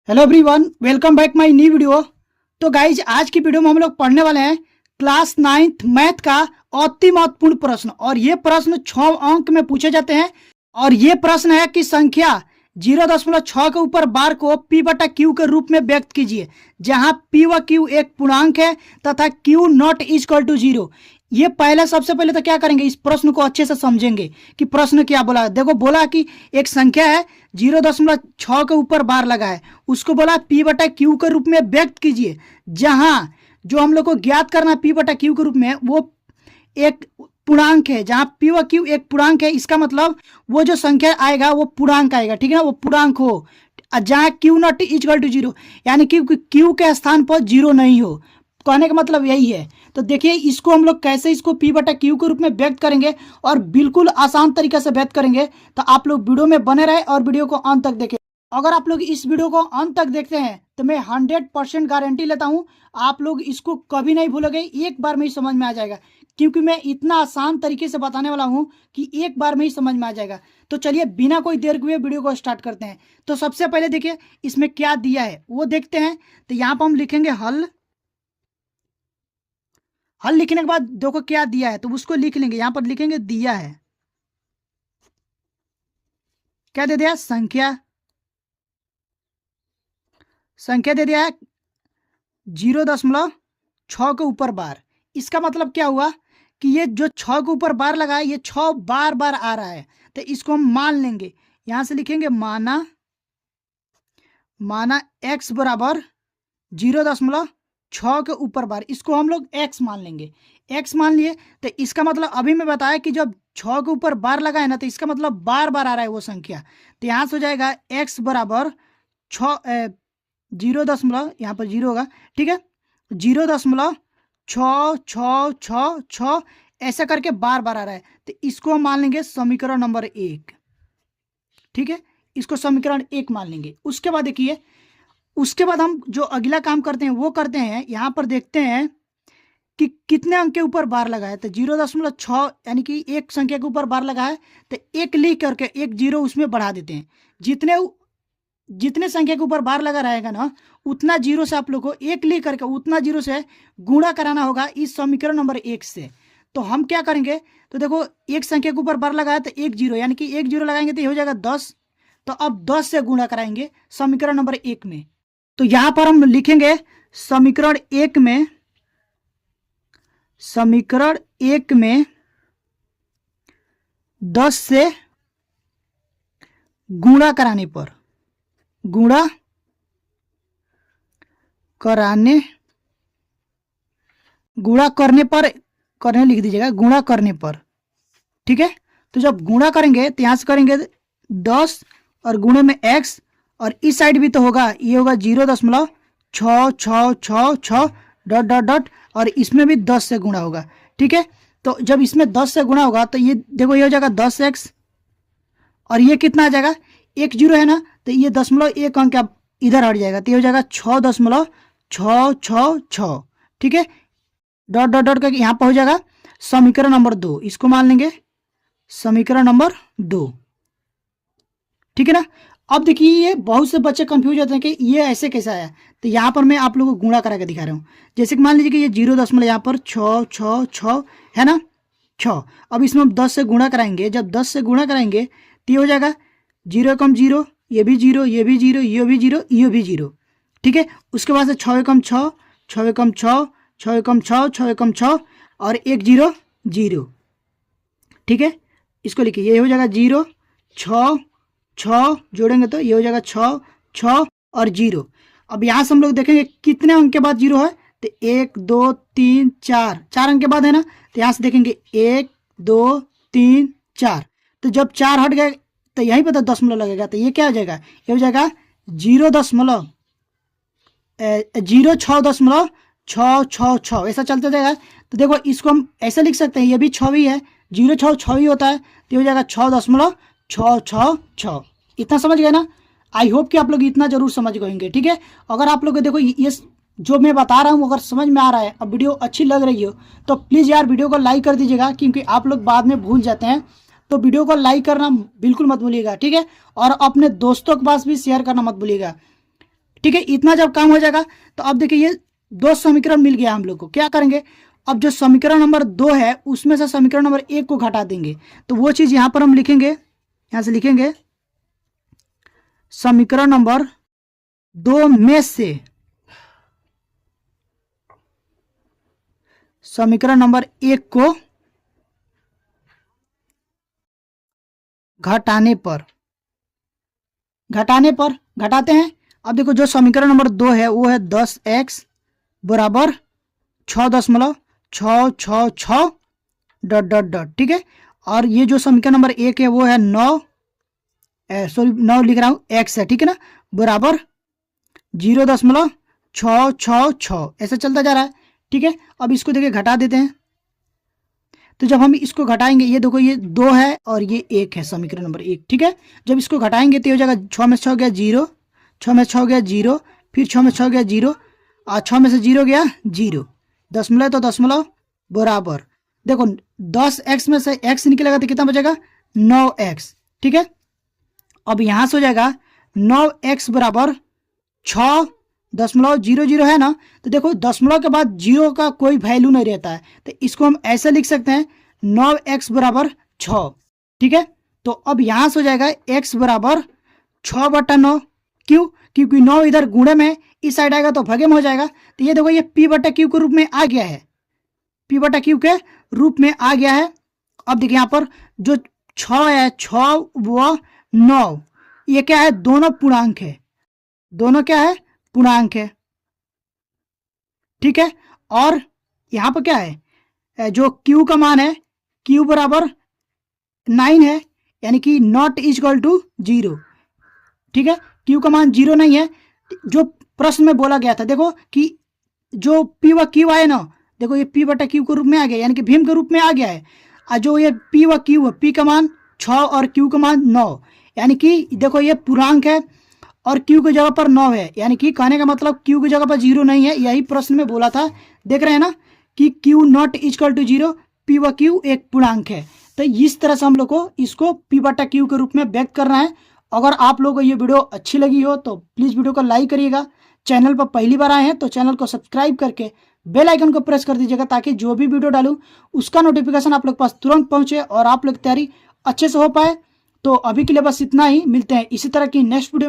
Hello everyone, welcome back my new video. तो guys, आज की वीडियो में हम लोग पढ़ने वाले हैं क्लास 9th मैथ का अति महत्वपूर्ण प्रश्न। और ये प्रश्न 6 अंक में पूछे जाते हैं। और ये प्रश्न है कि संख्या 0.6 के ऊपर बार को p बटा क्यू के रूप में व्यक्त कीजिए, जहां p व q एक पूर्णांक है तथा q नॉट इक्वल टू 0। ये पहले सबसे पहले तो क्या करेंगे, इस प्रश्न को अच्छे से समझेंगे कि प्रश्न क्या बोला। देखो, बोला कि एक संख्या है 0.6 के ऊपर बार लगा है, उसको बोला p बटा क्यू के रूप में व्यक्त कीजिए, जहां जो हम लोग को ज्ञात करना p बटा क्यू के रूप में वो एक पूर्णांक है। जहां p व q एक पूर्णांक है, इसका मतलब वो जो संख्या आएगा वो पूर्णांक आएगा, ठीक है ना, वो पूर्णांक हो। जहां q नॉट इक्वल टू 0, यानी कि q के स्थान पर 0 नहीं हो। कहने का मतलब यही है। तो देखिए, इसको हम लोग कैसे इसको p बटा क्यू के रूप में व्यक्त करेंगे और बिल्कुल आसान तरीके से व्यक्त करेंगे। तो आप लोग वीडियो में बने रहे और वीडियो को अंत तक देखें। अगर आप लोग इस वीडियो को अंत तक देखते हैं तो मैं 100% गारंटी लेता हूं आप लोग इसको कभी नहीं भूलोगे, एक बार में ही समझ में आ जाएगा, क्योंकि मैं इतना आसान तरीके से बताने वाला हूं कि एक बार में ही समझ में आ जाएगा। तो चलिए, बिना कोई देर हुए वीडियो को स्टार्ट करते हैं। तो सबसे पहले देखिए इसमें क्या दिया है वो देखते हैं। तो यहाँ पर हम लिखेंगे हल। हल लिखने के बाद देखो क्या दिया है तो उसको लिख लेंगे। यहां पर लिखेंगे दिया है, क्या दे दिया, संख्या। संख्या दे दिया है 0.6 के ऊपर बार। इसका मतलब क्या हुआ कि ये जो 6 के ऊपर बार लगा है ये 6 बार बार आ रहा है, तो इसको हम मान लेंगे। यहां से लिखेंगे माना x बराबर 0.6 के ऊपर बार, इसको हम लोग x मान लेंगे। x मान लिए तो इसका मतलब अभी मैं बताया कि जब 6 के ऊपर बार लगा है ना, तो इसका मतलब बार बार आ रहा है वो संख्या। तो यहां से हो जाएगा x बराबर 0. यहाँ पर 0 होगा, ठीक है, 0.6 ऐसा करके बार बार आ रहा है। तो इसको हम मान लेंगे समीकरण नंबर 1, ठीक है, इसको समीकरण 1 मान लेंगे। उसके बाद देखिए, उसके बाद हम जो अगला काम करते हैं वो करते हैं। यहां पर देखते हैं कि कितने अंक के ऊपर बार लगा है। तो 0.6 यानी कि एक संख्या के ऊपर बार लगा है, तो एक लिख करके एक 0 उसमें बढ़ा देते हैं। जितने संख्या के ऊपर बार लगा रहेगा ना, उतना 0 से आप लोग को एक लिख करके उतना 0 से गुणा कराना होगा इस समीकरण नंबर 1 से। तो हम क्या करेंगे, तो देखो एक संख्या के ऊपर बार लगाया तो एक 0, यानी कि एक 0 लगाएंगे तो ये हो जाएगा 10। तो अब 10 से गुणा कराएंगे समीकरण नंबर 1 में। तो यहां पर हम लिखेंगे समीकरण 1 में 10 से गुणा करने करने लिख दीजिएगा, गुणा करने पर, ठीक है। तो जब गुणा करेंगे तो यहां से करेंगे 10 और गुणे में x, और इस साइड भी तो होगा, ये होगा 0.6 डॉट डॉट डॉट, और इसमें भी 10 से गुणा होगा, ठीक है। तो जब इसमें 10 से गुणा होगा तो ये देखो ये हो जाएगा 10x, और ये कितना आ जाएगा, एक 0 है ना, तो ये 0.1 अंक अब इधर हट जाएगा, तो ये हो जाएगा 6.666, ठीक है, डॉट डॉट डॉट करके यहाँ पर हो जाएगा समीकरण नंबर 2। इसको मान लेंगे समीकरण नंबर 2, ठीक है ना। अब देखिए, ये बहुत से बच्चे कंफ्यूज होते हैं कि ये ऐसे कैसे आया। तो यहाँ पर मैं आप लोगों को गुणा करा के दिखा रहा हूँ। जैसे कि मान लीजिए कि ये 0 यहाँ पर 6 है ना, 6। अब इसमें हम 10 से गुणा कराएंगे। जब 10 से गुणा कराएंगे तो ये हो जाएगा 0 एकम 0, ये भी 0, ये भी 0, ये भी 0, ये भी 0, ठीक है। उसके बाद से 6 एकम 6, 6 एकम 6, 6 एकम 6, 6 एकम 6, और एक 0 0, ठीक है। इसको लिखिए, ये हो जाएगा 0 6 6 जोड़ेंगे तो ये हो जाएगा 6 6 और 0। अब यहाँ से हम लोग देखेंगे कितने अंक के बाद 0 है, तो 1 2 3 4 अंक के बाद है ना। तो यहाँ से देखेंगे 1 2 3 4, तो जब 4 हट गए तो यहीं पे तो दशमलव लगेगा, तो ये क्या हो जाएगा, ये हो जाएगा 0.6 ऐसा चलते जाएगा। तो देखो इसको हम ऐसे लिख सकते हैं, ये भी 6 ही है, 0.6 ही होता है, तो हो जाएगा 6.666। इतना समझ गए ना। आई होप कि आप लोग इतना जरूर समझ गएंगे, ठीक है। अगर आप लोग देखो ये जो मैं बता रहा हूँ अगर समझ में आ रहा है, अब वीडियो अच्छी लग रही हो तो प्लीज़ यार वीडियो को लाइक कर दीजिएगा, क्योंकि आप लोग बाद में भूल जाते हैं। तो वीडियो को लाइक करना बिल्कुल मत भूलिएगा, ठीक है, और अपने दोस्तों के पास भी शेयर करना मत भूलिएगा। ठीक है, इतना जब काम हो जाएगा तो अब देखिए ये 2 समीकरण मिल गया हम लोग को। क्या करेंगे, अब जो समीकरण नंबर 2 है उसमें से समीकरण नंबर 1 को घटा देंगे। तो वो चीज यहां पर हम लिखेंगे, यहां से लिखेंगे समीकरण नंबर 2 में से समीकरण नंबर 1 को घटाते हैं। अब देखो जो समीकरण नंबर 2 है वो है 10x बराबर 6.666 ... ठीक है। और ये जो समीकरण नंबर 1 है वो है 9 लिख रहा हूं x है, ठीक है ना, बराबर 0.666 ऐसा चलता जा रहा है। ठीक है, अब इसको देखिए घटा देते हैं। तो जब हम इसको घटाएंगे, ये देखो ये 2 है और ये 1 है, समीकरण नंबर 1। ठीक है, जब इसको घटाएंगे तो हो जाएगा 6 में से 6 गया 0, 6 में से 6 गया 0, फिर 6 में से 6 गया 0 और 6 में से 0 गया 0, दशमलव तो दशमलव बराबर, देखो 10x में से x निकलेगा तो कितना बचेगा 9x। ठीक है, अब यहां से हो जाएगा 9x बराबर 6.00 है ना, तो देखो दशमलव के बाद 0 का कोई वैल्यू नहीं रहता है, तो इसको हम ऐसे लिख सकते हैं 9x बराबर 6। ठीक है, तो अब यहां से हो जाएगा x बराबर 6/9। क्यों, क्योंकि 9 इधर गुणे में इस साइड आएगा तो भगे में हो जाएगा। तो ये देखो ये p/q के रूप में आ गया है, p/q के रूप में आ गया है। अब देखिए यहाँ पर जो 6 है, 6 व 9 ये क्या है, दोनों पूर्णांक है, दोनों क्या है, पूर्णांक है। ठीक है, और यहां पर क्या है, जो q का मान है q बराबर 9 है, यानी कि नॉट इक्वल टू 0। ठीक है, q का मान 0 नहीं है, जो प्रश्न में बोला गया था। देखो कि जो p व q है ना, देखो ये p/q के रूप में आ गया, यानी कि भीम के रूप में आ गया है। और जो ये p व q, p का मान 6 और q का मान 9, यानी कि देखो ये पूर्णांक है और q की जगह पर 9 है, यानी कि कहने का मतलब q की जगह पर 0 नहीं है। यही प्रश्न में बोला था, देख रहे हैं ना कि q not equal to 0, p व q एक पूर्णांक है। तो इस तरह से हम लोग को इसको p/q के रूप में व्यक्त करना है। अगर आप लोगों को ये वीडियो अच्छी लगी हो तो प्लीज़ वीडियो को लाइक करिएगा। चैनल पर पहली बार आए हैं तो चैनल को सब्सक्राइब करके बेल आइकन को प्रेस कर दीजिएगा, ताकि जो भी वीडियो डालूं उसका नोटिफिकेशन आप लोग के पास तुरंत पहुंचे और आप लोग तैयारी अच्छे से हो पाए। तो अभी के लिए बस इतना ही, मिलते हैं इसी तरह की नेक्स्ट वीडियो।